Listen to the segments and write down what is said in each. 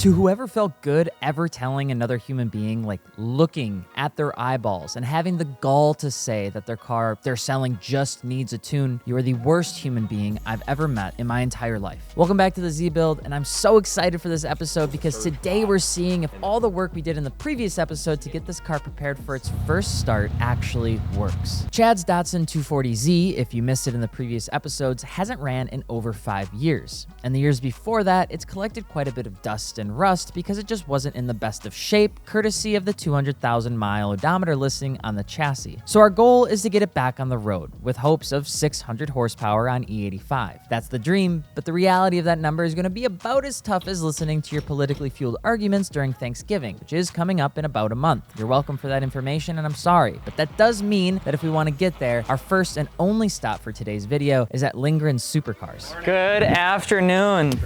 To whoever felt good ever telling another human being, like looking at their eyeballs and having the gall to say that their car they're selling just needs a tune, you are the worst human being I've ever met in my entire life. Welcome back to the Z Build, and I'm so excited for this episode because today we're seeing if all the work we did in the previous episode to get this car prepared for its first start actually works. Chad's Datsun 240Z, if you missed it in the previous episodes, hasn't ran in over 5 years. And the years before that, it's collected quite a bit of dust and rust because it just wasn't in the best of shape, courtesy of the 200,000 mile odometer listing on the chassis. So our goal is to get it back on the road with hopes of 600 horsepower on E85. That's the dream, but the reality of that number is going to be about as tough as listening to your politically fueled arguments during Thanksgiving, which is coming up in about a month. You're welcome for that information, and I'm sorry, but that does mean that if we want to get there, our first and only stop for today's video is at Lindgren Supercars. Good afternoon.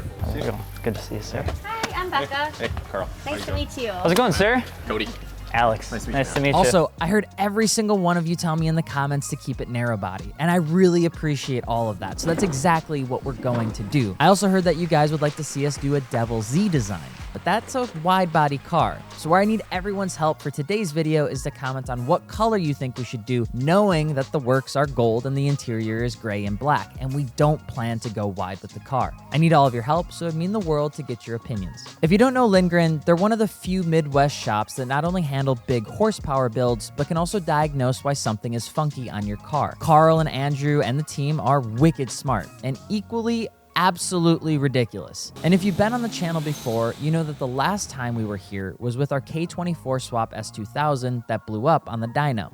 Good to see you, sir. Hi, I'm Becca. Hey, Karl. Nice to meet you. How's it going, sir? Cody. Alex. Nice to meet you. Also, I heard every single one of you tell me in the comments to keep it narrow body, and I really appreciate all of that. So that's exactly what we're going to do. I also heard that you guys would like to see us do a Devil Z design, but that's a wide body car. So where I need everyone's help for today's video is to comment on what color you think we should do, knowing that the works are gold and the interior is gray and black, and we don't plan to go wide with the car. I need all of your help, so it'd mean the world to get your opinions. If you don't know Lindgren, they're one of the few Midwest shops that not only handle big horsepower builds, but can also diagnose why something is funky on your car. Karl and Andrew and the team are wicked smart and equally absolutely ridiculous. And if you've been on the channel before, you know that the last time we were here was with our K24 swap S2000 that blew up on the Dyno.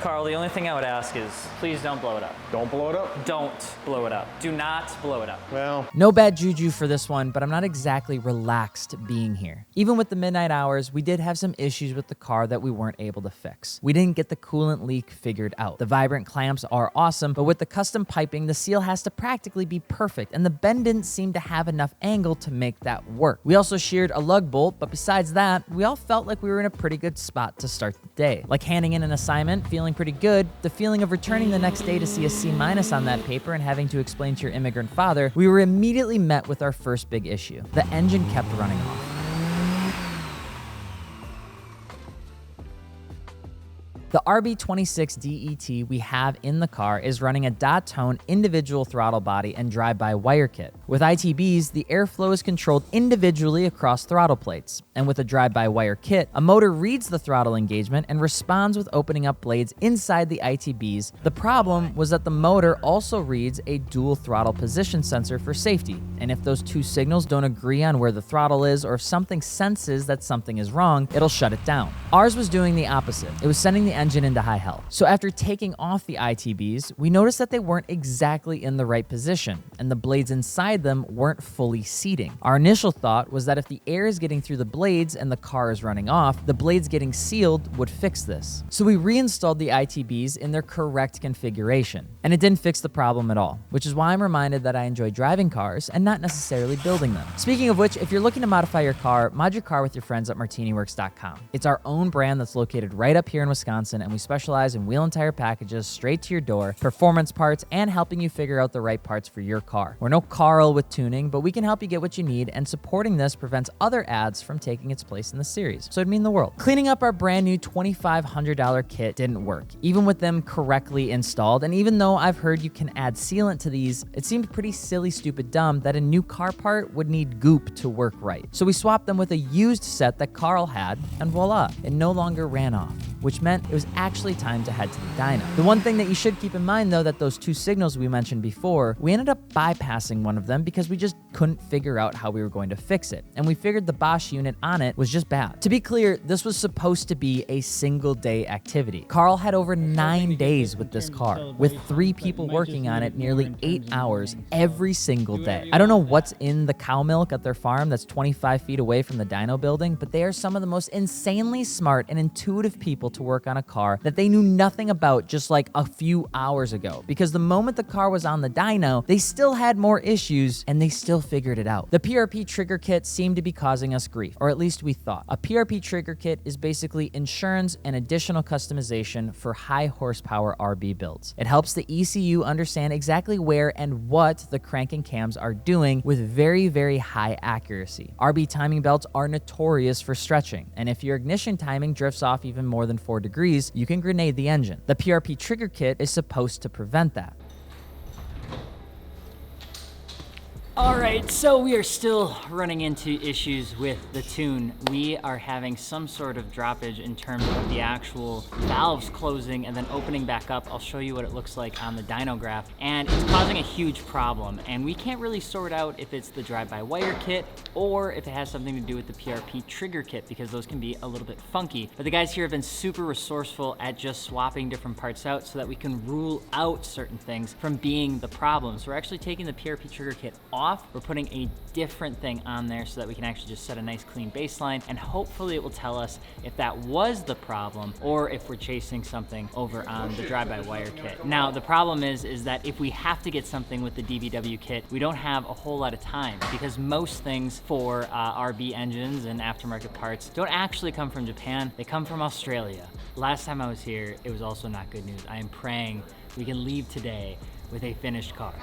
Karl, the only thing I would ask is, please don't blow it up. Don't blow it up? Don't blow it up. Do not blow it up. Well, No bad juju for this one, but I'm not exactly relaxed being here. Even with the midnight hours, we did have some issues with the car that we weren't able to fix. We didn't get the coolant leak figured out. The vibrant clamps are awesome, but with the custom piping, the seal has to practically be perfect, and the bend didn't seem to have enough angle to make that work. We also sheared a lug bolt, but besides that, we all felt like we were in a pretty good spot to start the day. Like handing in an assignment, feeling pretty good, the feeling of returning the next day to see a C- on that paper and having to explain to your immigrant father, we were immediately met with our first big issue. The engine kept running off. The RB26 DET we have in the car is running a dot-tone individual throttle body and drive-by wire kit. With ITBs, the airflow is controlled individually across throttle plates. And with a drive-by wire kit, a motor reads the throttle engagement and responds with opening up blades inside the ITBs. The problem was that the motor also reads a dual throttle position sensor for safety. And if those two signals don't agree on where the throttle is, or if something senses that something is wrong, it'll shut it down. Ours was doing the opposite. It was sending the engine into high health. So after taking off the ITBs, we noticed that they weren't exactly in the right position, and the blades inside them weren't fully seating. Our initial thought was that if the air is getting through the blades and the car is running off, the blades getting sealed would fix this. So we reinstalled the ITBs in their correct configuration, and it didn't fix the problem at all, which is why I'm reminded that I enjoy driving cars and not necessarily building them. Speaking of which, if you're looking to modify your car, mod your car with your friends at martiniworks.com. It's our own brand that's located right up here in Wisconsin, and we specialize in wheel and tire packages straight to your door, performance parts, and helping you figure out the right parts for your car. We're no Karl with tuning, but we can help you get what you need, and supporting this prevents other ads from taking its place in the series, so it'd mean the world. Cleaning up our brand new $2,500 kit didn't work, even with them correctly installed, and even though I've heard you can add sealant to these, it seemed pretty silly, stupid, dumb that a new car part would need goop to work right. So we swapped them with a used set that Karl had, and voila, it no longer ran off, which meant it was actually time to head to the dyno. The one thing that you should keep in mind, though, that those two signals we mentioned before, we ended up bypassing one of them because we just couldn't figure out how we were going to fix it, and we figured the Bosch unit on it was just bad. To be clear, this was supposed to be a single day activity. Karl had over 9 days with this car, with 3 people working on it nearly 8 hours every single day. I don't know what's in the cow milk at their farm that's 25 feet away from the dyno building, but they are some of the most insanely smart and intuitive people people to work on a car that they knew nothing about just like a few hours ago. Because the moment the car was on the dyno, they still had more issues and they still figured it out. The PRP trigger kit seemed to be causing us grief, or at least we thought. A PRP trigger kit is basically insurance and additional customization for high horsepower RB builds. It helps the ECU understand exactly where and what the crank and cams are doing with very, very high accuracy. RB timing belts are notorious for stretching, and if your ignition timing drifts off even more than 4 degrees, you can grenade the engine. The PRP trigger kit is supposed to prevent that. All right, so we are still running into issues with the tune. We are having some sort of droppage in terms of the actual valves closing and then opening back up. I'll show you what it looks like on the dyno graph, and it's causing a huge problem. And we can't really sort out if it's the drive-by-wire kit or if it has something to do with the PRP trigger kit, because those can be a little bit funky. But the guys here have been super resourceful at just swapping different parts out so that we can rule out certain things from being the problem. So we're actually taking the PRP trigger kit off. We're putting a different thing on there so that we can actually just set a nice clean baseline, and hopefully it will tell us if that was the problem or if we're chasing something over on the drive-by-wire kit. Now, the problem is that if we have to get something with the DBW kit, we don't have a whole lot of time, because most things for RB engines and aftermarket parts don't actually come from Japan. They come from Australia. Last time I was here, it was also not good news. I am praying we can leave today with a finished car.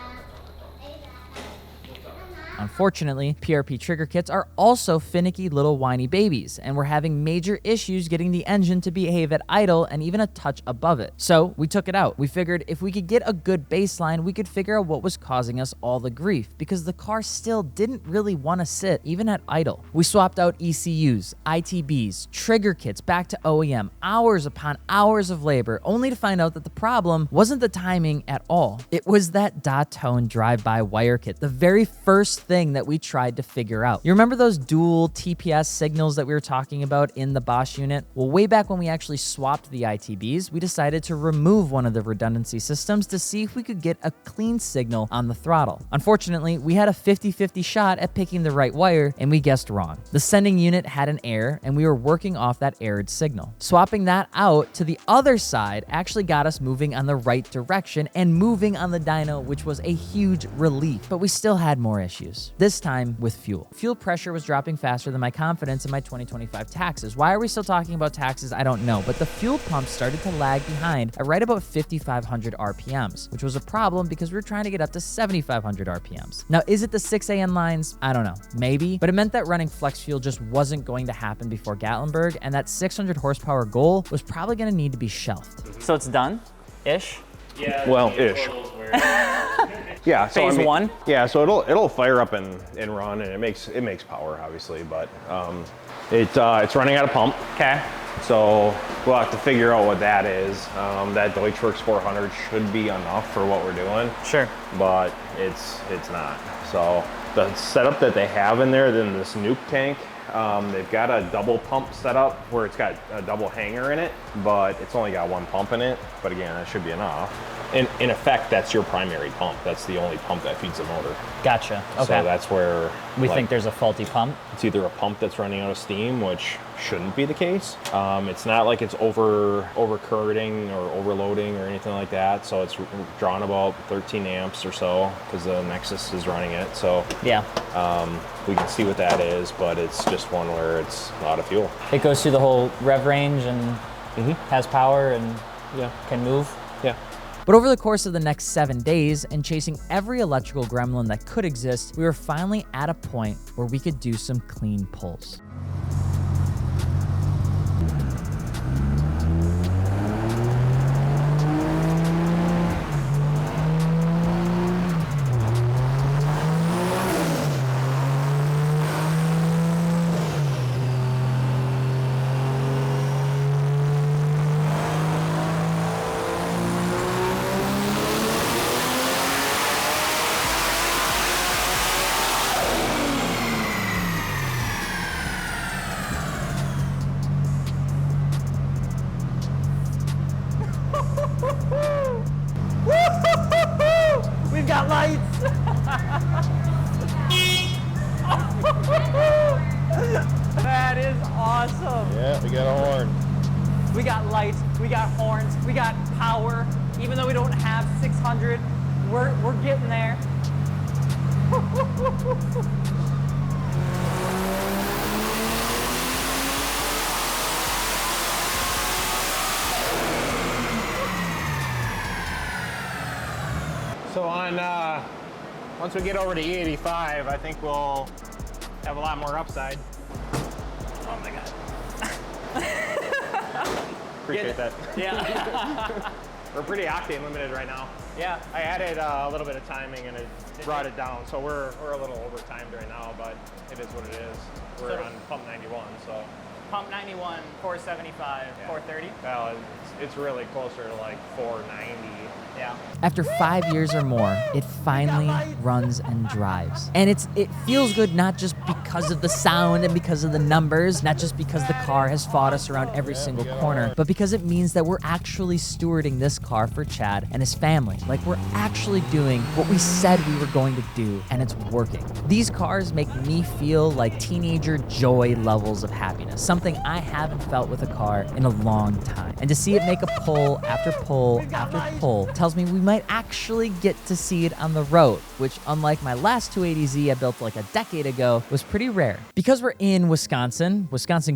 Unfortunately, PRP trigger kits are also finicky little whiny babies, and we're having major issues getting the engine to behave at idle and even a touch above it. So we took it out. We figured if we could get a good baseline, we could figure out what was causing us all the grief, because the car still didn't really want to sit, even at idle. We swapped out ECUs, ITBs, trigger kits back to OEM, hours upon hours of labor, only to find out that the problem wasn't the timing at all. It was that Datsun drive-by-wire kit, the very first thing that we tried to figure out. You remember those dual TPS signals that we were talking about in the Bosch unit? Well, way back when we actually swapped the ITBs, we decided to remove one of the redundancy systems to see if we could get a clean signal on the throttle. Unfortunately, we had a 50-50 shot at picking the right wire, and we guessed wrong. The sending unit had an error, and we were working off that errored signal. Swapping that out to the other side actually got us moving on the right direction and moving on the dyno, which was a huge relief, but we still had more issues. This time with fuel. Fuel pressure was dropping faster than my confidence in my 2025 taxes. Why are we still talking about taxes? I don't know, but the fuel pump started to lag behind at right about 5,500 RPMs, which was a problem because we were trying to get up to 7,500 RPMs. Now, is it the 6AN lines? I don't know, maybe, but it meant that running flex fuel just wasn't going to happen before Gatlinburg, and that 600 horsepower goal was probably going to need to be shelved. So it's done-ish? Yeah. Well, ish. Yeah. So Phase one? Yeah. So it'll fire up and run, and it makes power, obviously, but it's running out of pump. Okay. So we'll have to figure out what that is. That Deutschwerks 400 should be enough for what we're doing. Sure. But it's not. So the setup that they have in there, then this nuke tank, they've got a double pump setup where it's got a double hanger in it, but it's only got one pump in it. But again, that should be enough. In effect, that's your primary pump. That's the only pump that feeds the motor. Gotcha. Okay. So that's where we think there's a faulty pump. It's either a pump that's running out of steam, which shouldn't be the case. It's not like it's overcurrent or overloading or anything like that. So it's drawn about 13 amps or so because the Nexus is running it. So yeah, we can see what that is, but it's just one where it's a lot of fuel. It goes through the whole rev range and has power and can move. Yeah. But over the course of the next 7 days and chasing every electrical gremlin that could exist, we were finally at a point where we could do some clean pulls. we got lights, we got horns, we got power. Even though we don't have 600, we're getting there. So once we get over to E85, I think we'll have a lot more upside. Oh my God. Appreciate that. Yeah. We're pretty octane limited right now. Yeah. I added a little bit of timing and it brought it down. So we're a little over timed right now, but it is what it is. We're on pump 91, so. Pump 91, 475, Yeah. 430. Well, it's really closer to like 490. Yeah. After 5 years or more, it finally runs and drives. And it feels good not just because of the sound and because of the numbers, not just because the car has fought us around every single corner, but because it means that we're actually stewarding this car for Chad and his family. Like, we're actually doing what we said we were going to do, and it's working. These cars make me feel like teenager joy levels of happiness, something I haven't felt with a car in a long time. And to see it make a pull after pull after pull tells me we might actually get to see it on the road, which, unlike my last 280Z I built like a decade ago, was pretty rare. Because we're in Wisconsin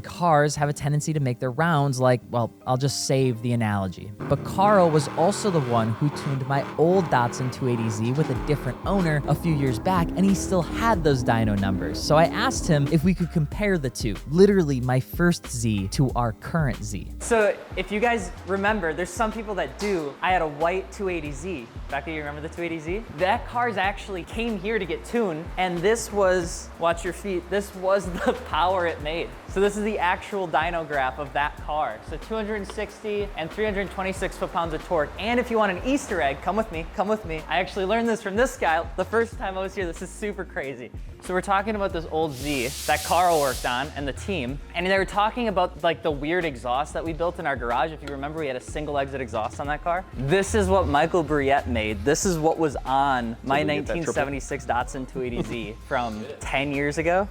cars have a tendency to make their rounds like, well, I'll just save the analogy. But Karl was also the one who tuned my old Datsun 280Z with a different owner a few years back, and he still had those dyno numbers. So I asked him if we could compare the two, literally my first Z to our current Z. So if you guys remember, there's some people that do. I had a white 280Z. Becca, you remember the 280Z? That car's actually came here to get tuned, and this was, watch your feet, this was the power it made. So this is the actual dyno graph of that car. So 260 and 326 foot-pounds of torque. And if you want an Easter egg, come with me, come with me. I actually learned this from this guy the first time I was here. This is super crazy. So we're talking about this old Z that Karl worked on and the team, and they were talking about like the weird exhaust that we built in our garage. If you remember, we had a single exit exhaust on that car. This is what Michael Briette made. This is what was on my 1976 Datsun 280Z from 10 years ago.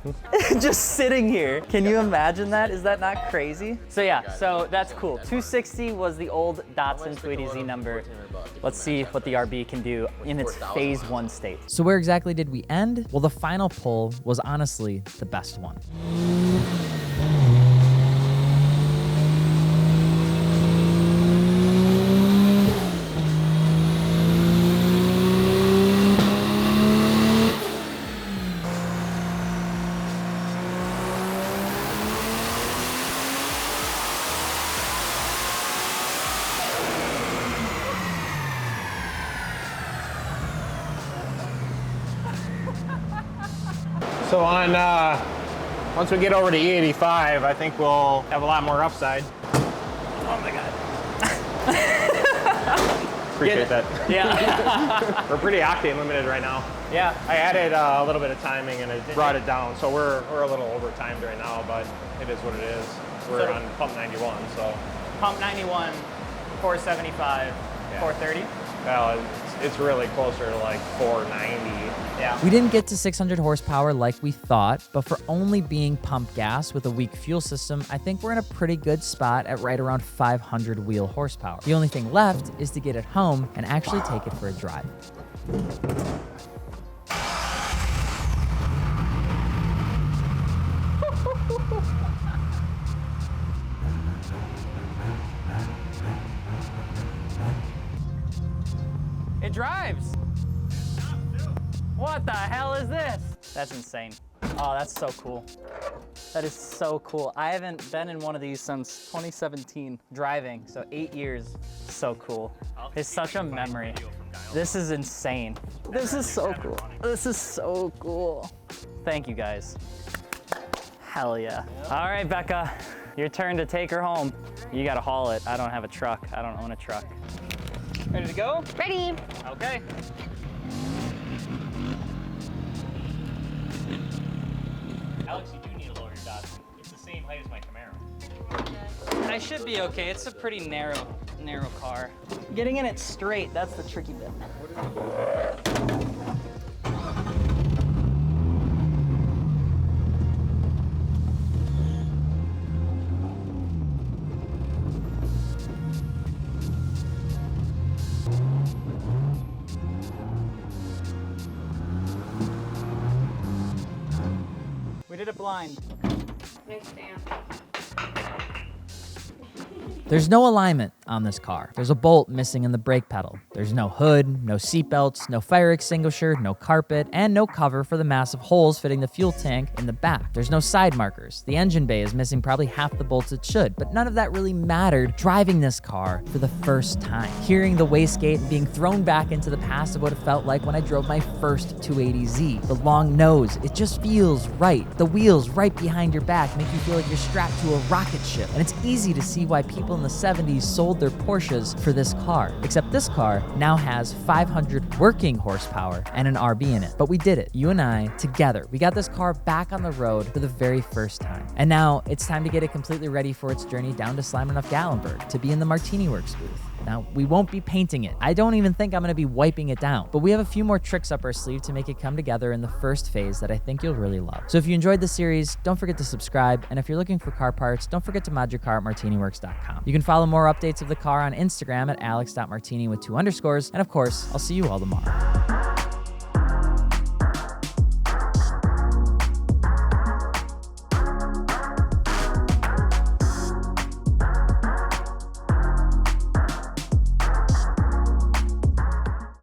Just sitting here. Can you imagine that? Is that not crazy? So yeah, so that's cool. 260 was the old Datsun 280Z number. Let's see what the RB can do in its phase 1 state. So where exactly did we end? Well, the final pull was honestly the best one. So once we get over to E85, I think we'll have a lot more upside. Oh my God. Appreciate that. Yeah. We're pretty octane limited right now. Yeah. I added a little bit of timing and it brought it down. So we're a little over timed right now, but it is what it is. We're on pump 91, so. Pump 91, 475, 430. Well, it's really closer to like 490. Yeah. We didn't get to 600 horsepower like we thought, but for only being pump gas with a weak fuel system, I think we're in a pretty good spot at right around 500 wheel horsepower. The only thing left is to get it home and actually take it for a drive. It drives. What the hell is this? That's insane. Oh, that's so cool. That is so cool. I haven't been in one of these since 2017 driving, so 8 years. So cool. It's such a memory. This is insane. This is so cool. This is so cool. Thank you guys. Hell yeah. All right, Becca, your turn to take her home. You gotta haul it. I don't have a truck. I don't own a truck. Ready to go? Ready. Okay. Alex, you do need to lower your Datsun. It's the same height as my Camaro. I should be okay. It's a pretty narrow car. Getting in it straight, that's the tricky bit. aligned. Nice stamp. There's no alignment on this car. There's a bolt missing in the brake pedal. There's no hood, no seat belts, no fire extinguisher, no carpet, and no cover for the massive holes fitting the fuel tank in the back. There's no side markers. The engine bay is missing probably half the bolts it should, but none of that really mattered driving this car for the first time. Hearing the wastegate and being thrown back into the past of what it felt like when I drove my first 280Z. The long nose, it just feels right. The wheels right behind your back make you feel like you're strapped to a rocket ship, and it's easy to see why people in the 70s sold their Porsches for this car. Except this car now has 500 working horsepower and an RB in it. But we did it, you and I, together. We got this car back on the road for the very first time. And now it's time to get it completely ready for its journey down to Slimernoff Gallenberg to be in the Martini Works booth. Now, we won't be painting it. I don't even think I'm gonna be wiping it down, but we have a few more tricks up our sleeve to make it come together in the first phase that I think you'll really love. So if you enjoyed the series, don't forget to subscribe, and if you're looking for car parts, don't forget to mod your car at martiniworks.com. You can follow more updates of the car on Instagram at alex.martini with 2 underscores, and of course, I'll see you all tomorrow.